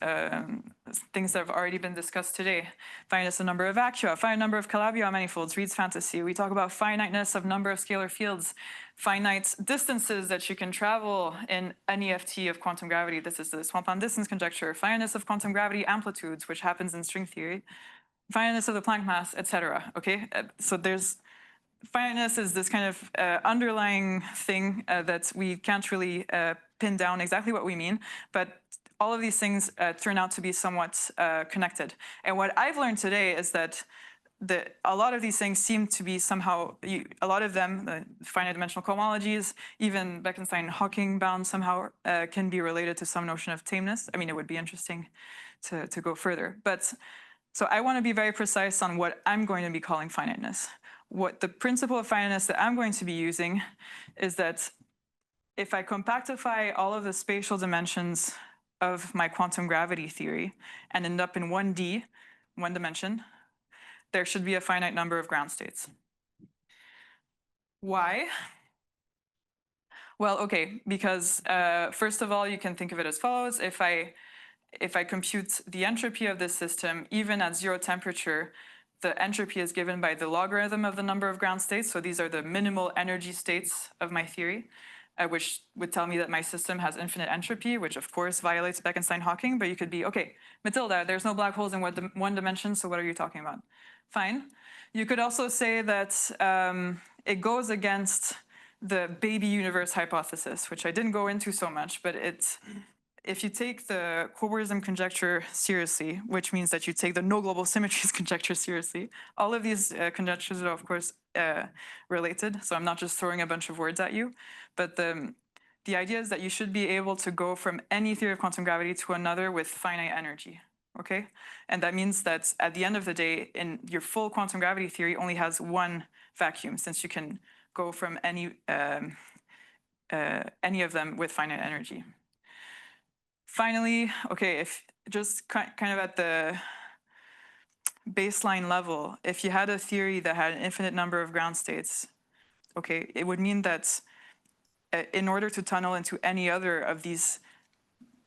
things that have already been discussed today. Finiteness of number of vacua, finite number of Calabi-Yau manifolds, Reed's fantasy. We talk about finiteness of number of scalar fields, finite distances that you can travel in an EFT of quantum gravity. This is the Swampland distance conjecture. Finiteness of quantum gravity amplitudes, which happens in string theory. Finiteness of the Planck mass, etc. Okay, so there's finiteness is this kind of underlying thing that we can't really pin down exactly what we mean, but all of these things turn out to be somewhat connected. And what I've learned today is that a lot of these things seem to be somehow, a lot of them, the finite dimensional cohomologies, even Bekenstein-Hawking bound somehow can be related to some notion of tameness. I mean, it would be interesting to go further. But so I want to be very precise on what I'm going to be calling finiteness. What the principle of finiteness that I'm going to be using is that if I compactify all of the spatial dimensions of my quantum gravity theory and end up in 1D, one dimension, there should be a finite number of ground states. Why? Well, okay, because first of all, you can think of it as follows. If I compute the entropy of this system, even at 0 temperature, the entropy is given by the logarithm of the number of ground states. So these are the minimal energy states of my theory, which would tell me that my system has infinite entropy, which of course violates Bekenstein-Hawking. But you could be, okay, Matilda, there's no black holes in one dimension, so what are you talking about? Fine. You could also say that it goes against the baby universe hypothesis, which I didn't go into so much, but if you take the cobordism conjecture seriously, which means that you take the no global symmetries conjecture seriously, all of these conjectures are of course related. So I'm not just throwing a bunch of words at you, but the idea is that you should be able to go from any theory of quantum gravity to another with finite energy. Okay, and that means that at the end of the day, in your full quantum gravity theory only has one vacuum, since you can go from any of them with finite energy. Finally, okay, if just kind of at the baseline level, if you had a theory that had an infinite number of ground states, okay, it would mean that in order to tunnel into any other of these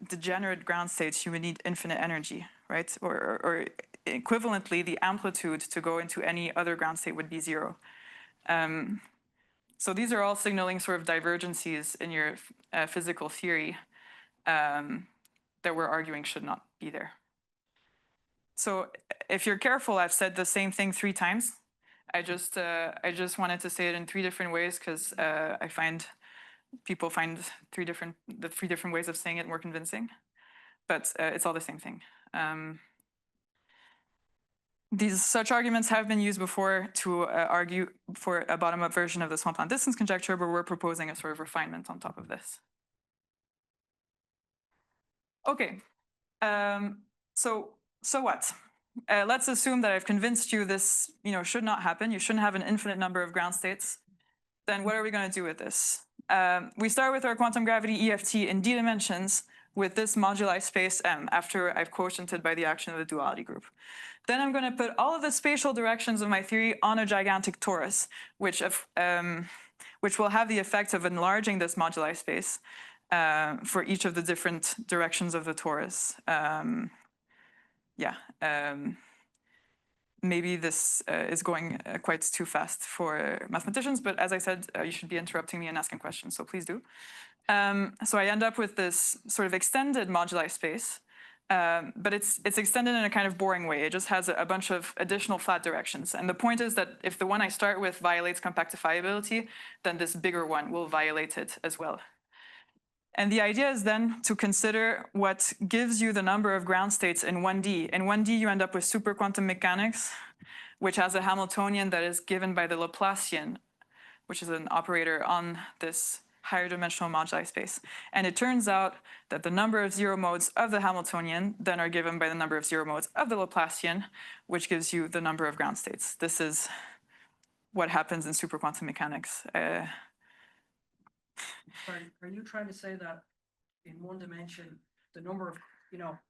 degenerate ground states, you would need infinite energy, right? Or equivalently, the amplitude to go into any other ground state would be 0. So these are all signaling sort of divergences in your physical theory that we're arguing should not be there. So if you're careful, I've said the same thing 3 times. I just wanted to say it in 3 different ways because I find people find the three different ways of saying it more convincing, but it's all the same thing. Such arguments have been used before to argue for a bottom-up version of the Swampland distance conjecture, but we're proposing a sort of refinement on top of this. Okay, so what? Let's assume that I've convinced you this, should not happen. You shouldn't have an infinite number of ground states. Then what are we going to do with this? We start with our quantum gravity EFT in d dimensions with this moduli space M after I've quotiented by the action of the duality group. Then I'm going to put all of the spatial directions of my theory on a gigantic torus, which will have the effect of enlarging this moduli space for each of the different directions of the torus. Maybe this is going quite too fast for mathematicians, but as I said, you should be interrupting me and asking questions, so please do. So I end up with this sort of extended moduli space, but it's extended in a kind of boring way. It just has a bunch of additional flat directions. And the point is that if the one I start with violates compactifiability, then this bigger one will violate it as well. And the idea is then to consider what gives you the number of ground states in 1D. In 1D, you end up with super quantum mechanics, which has a Hamiltonian that is given by the Laplacian, which is an operator on this higher dimensional moduli space. And it turns out that the number of 0 modes of the Hamiltonian then are given by the number of 0 modes of the Laplacian, which gives you the number of ground states. This is what happens in super quantum mechanics. Are you trying to say that in 1 dimension, the number of,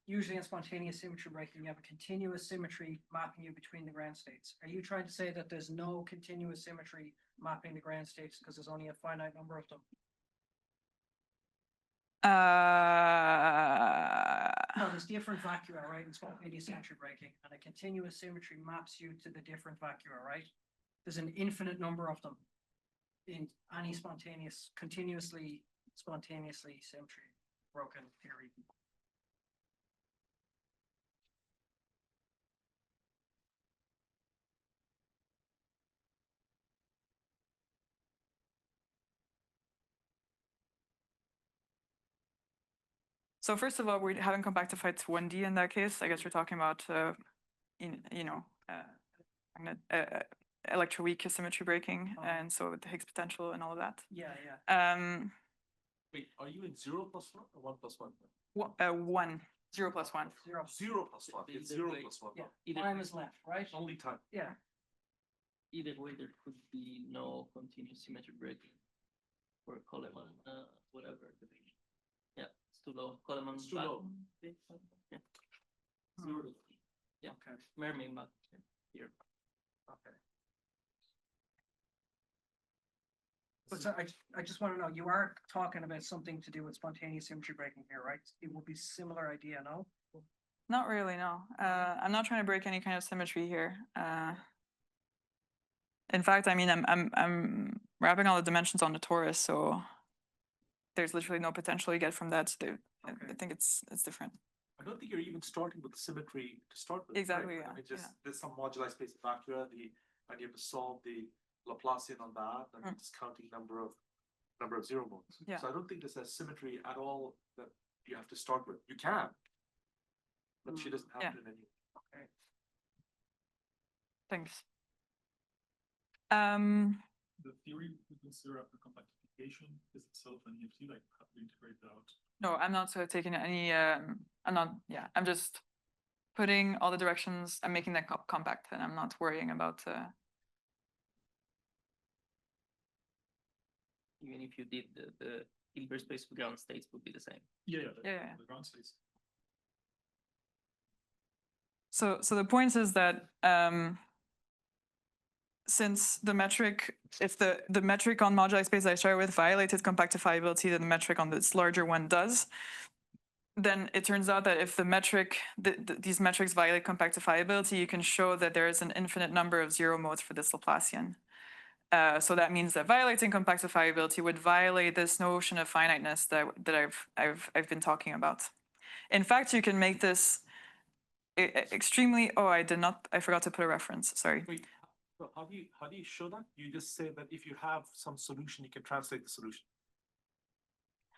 usually in spontaneous symmetry breaking, you have a continuous symmetry mapping you between the ground states. Are you trying to say that there's no continuous symmetry mapping the ground states because there's only a finite number of them? No, there's different vacua, right, in spontaneous symmetry breaking, and a continuous symmetry maps you to the different vacua, right? There's an infinite number of them in any continuously symmetry broken theory. So first of all, we haven't compactified to 1D in that case. I guess we're talking about, electroweak symmetry breaking, and so the Higgs potential and all of that. Yeah. Wait, are you in 0 plus 1 or 1 plus 1? 1, 0 plus 1. 0 plus 1. It's 0 plus 1. Yeah, time is left, right? Only time. Yeah. Either way, there could be no continuous symmetry breaking for Coleman, whatever. Yeah, it's too low. Coleman. It's too low. Yeah. Yeah. Okay. Mermaid back here. Okay. But so I just want to know, you are talking about something to do with spontaneous symmetry breaking here, right? It would be similar idea, no? Not really, no. I'm not trying to break any kind of symmetry here. In fact, I mean, I'm wrapping all the dimensions on the torus, so there's literally no potential you get from that. So I think it's different. I don't think you're even starting with the symmetry to start with. Exactly, right? yeah, I mean, just yeah. there's some moduli space vacua. The and you have to solve the Laplacian on that, and the discounting number of zero modes. Yeah. So I don't think there's a symmetry at all that you have to start with. You can, but she doesn't have Yeah. to in any. Okay. Thanks. The theory we consider after compactification is itself an EFT, like how to integrate it out. No, I'm not taking any, I'm not, yeah, I'm just putting all the directions, I'm making that compact, and I'm not worrying about, Even if you did the Hilbert space for ground states would be the same. Yeah, Yeah. the ground states. So the point is that since the metric, if the metric on moduli space I started with violated compactifiability, then the metric on this larger one does, then it turns out that if the metric, these metrics violate compactifiability, you can show that there is an infinite number of zero modes for this Laplacian. So that means that violating compactifiability would violate this notion of finiteness that I've been talking about. In fact, you can make this extremely. Oh, I forgot to put a reference. Sorry. Wait, so how do you show that? You just say that if you have some solution, you can translate the solution.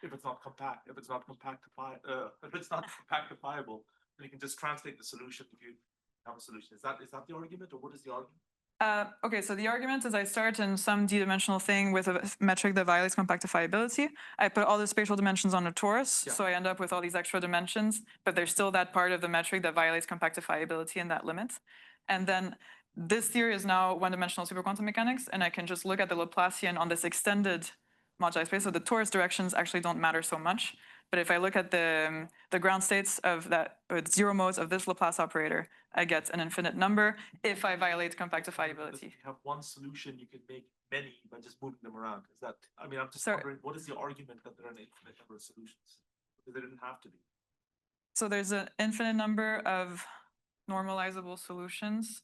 If it's not compact, if it's not compactifiable, then you can just translate the solution if you have a solution. Is that the argument, or what is the argument? Okay, so the argument is I start in some d-dimensional thing with a metric that violates compactifiability. I put all the spatial dimensions on a torus, so I end up with all these extra dimensions, but there's still that part of the metric that violates compactifiability in that limit. And then this theory is now one-dimensional superquantum mechanics, and I can just look at the Laplacian on this extended moduli space. So the torus directions actually don't matter so much. But if I look at the ground states of that, or the zero modes of this Laplace operator, I get an infinite number if I violate compactifiability. If you have one solution, you can make many by just moving them around. Is that? I mean, I'm just Sorry. wondering, what is the argument that there are an infinite number of solutions? Because there didn't have to be. So there's an infinite number of normalizable solutions.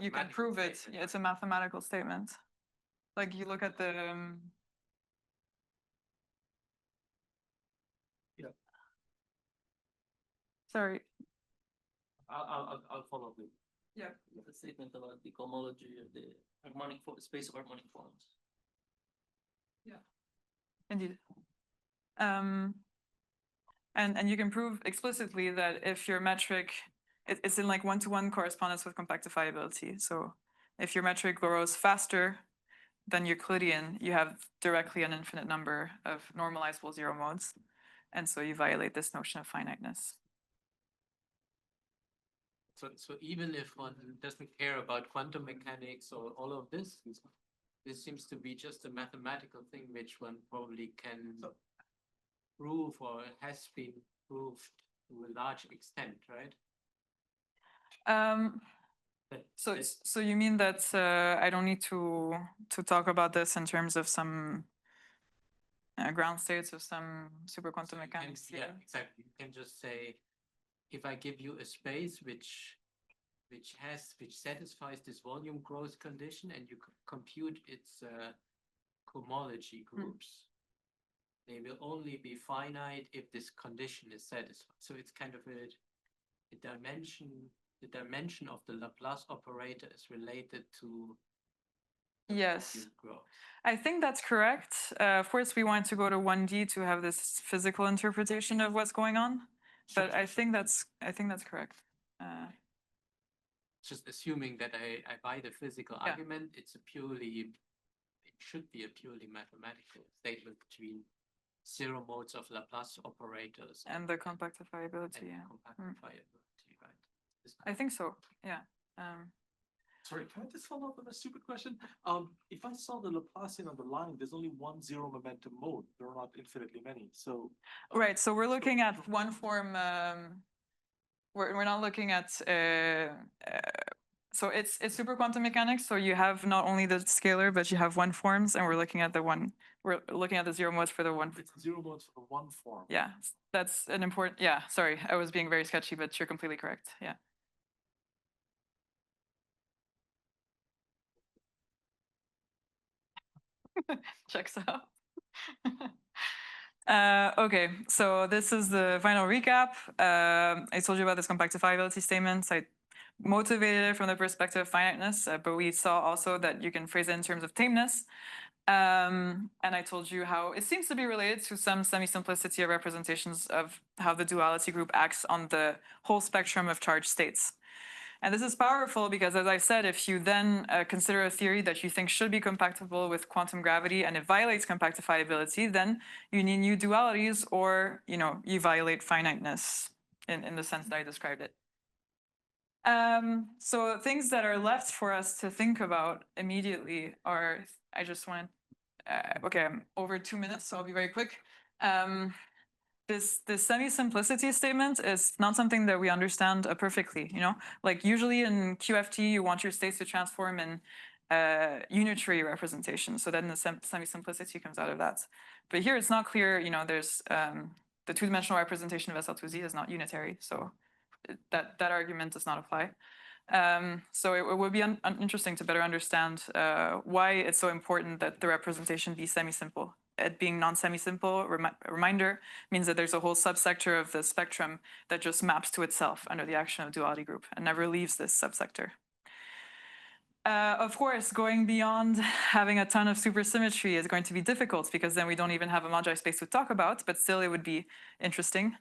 You can prove it. Yeah, it's a mathematical statement. Like you look at the. Yeah. Sorry. I'll follow up. Yeah. The statement about the cohomology of the harmonic space of harmonic forms. Yeah. Indeed. And you can prove explicitly that if your metric, it's in like one-to-one correspondence with compactifiability. So if your metric grows faster than Euclidean, you have directly an infinite number of normalizable zero modes. And so you violate this notion of finiteness. So even if one doesn't care about quantum mechanics or all of this seems to be just a mathematical thing which one probably can prove or has been proved to a large extent, right? So you mean that I don't need to talk about this in terms of some ground states of some superquantum mechanics? Yeah, exactly. You can just say, if I give you a space which satisfies this volume growth condition, and you compute its cohomology groups, they will only be finite if this condition is satisfied. So it's kind of a dimension. The dimension of the Laplace operator is related to yes. growth. I think that's correct. Of course, we want to go to 1D to have this physical interpretation of what's going on, but I think that's correct. Just assuming that I buy the physical argument, it should be a purely mathematical statement between zero modes of Laplace operators and the compactifiability. And compactifiability, right? I think so. Yeah. Sorry, can I just follow up on a stupid question? If I saw the Laplacian on the line, there's only one zero momentum mode. There are not infinitely many. So right. So we're looking at one form. We're not looking at. So it's superquantum mechanics. So you have not only the scalar, but you have one forms, and we're looking at the one. We're looking at the zero modes for the one. It's zero modes for the one form. Yeah, that's an important. Yeah, sorry, I was being very sketchy, but you're completely correct. Yeah. Checks out. Okay, so this is the final recap. I told you about this compactifiability statement. I motivated it from the perspective of finiteness, but we saw also that you can phrase it in terms of tameness. And I told you how it seems to be related to some semi-simplicity of representations of how the duality group acts on the whole spectrum of charged states. And this is powerful because, as I said, if you then consider a theory that you think should be compactible with quantum gravity and it violates compactifiability, then you need new dualities, or you violate finiteness in the sense that I described it. So things that are left for us to think about immediately are, I just want, okay, I'm over 2 minutes, so I'll be very quick. This semi-simplicity statement is not something that we understand perfectly, Like usually in QFT, you want your states to transform in unitary representation. So then the semi-simplicity comes out of that. But here it's not clear, there's the two-dimensional representation of SL2Z is not unitary. So that argument does not apply. So it would be interesting to better understand why it's so important that the representation be semi-simple. It being non-semi-simple, reminder, means that there's a whole subsector of the spectrum that just maps to itself under the action of duality group and never leaves this subsector. Of course, going beyond having a ton of supersymmetry is going to be difficult because then we don't even have a moduli space to talk about, but still it would be interesting.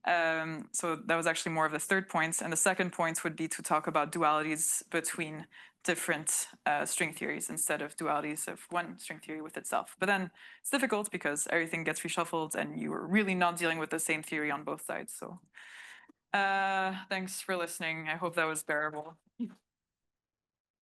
So that was actually more of the third point. And the second point would be to talk about dualities between different string theories instead of dualities of one string theory with itself. But then it's difficult because everything gets reshuffled and you are really not dealing with the same theory on both sides. So thanks for listening. I hope that was bearable.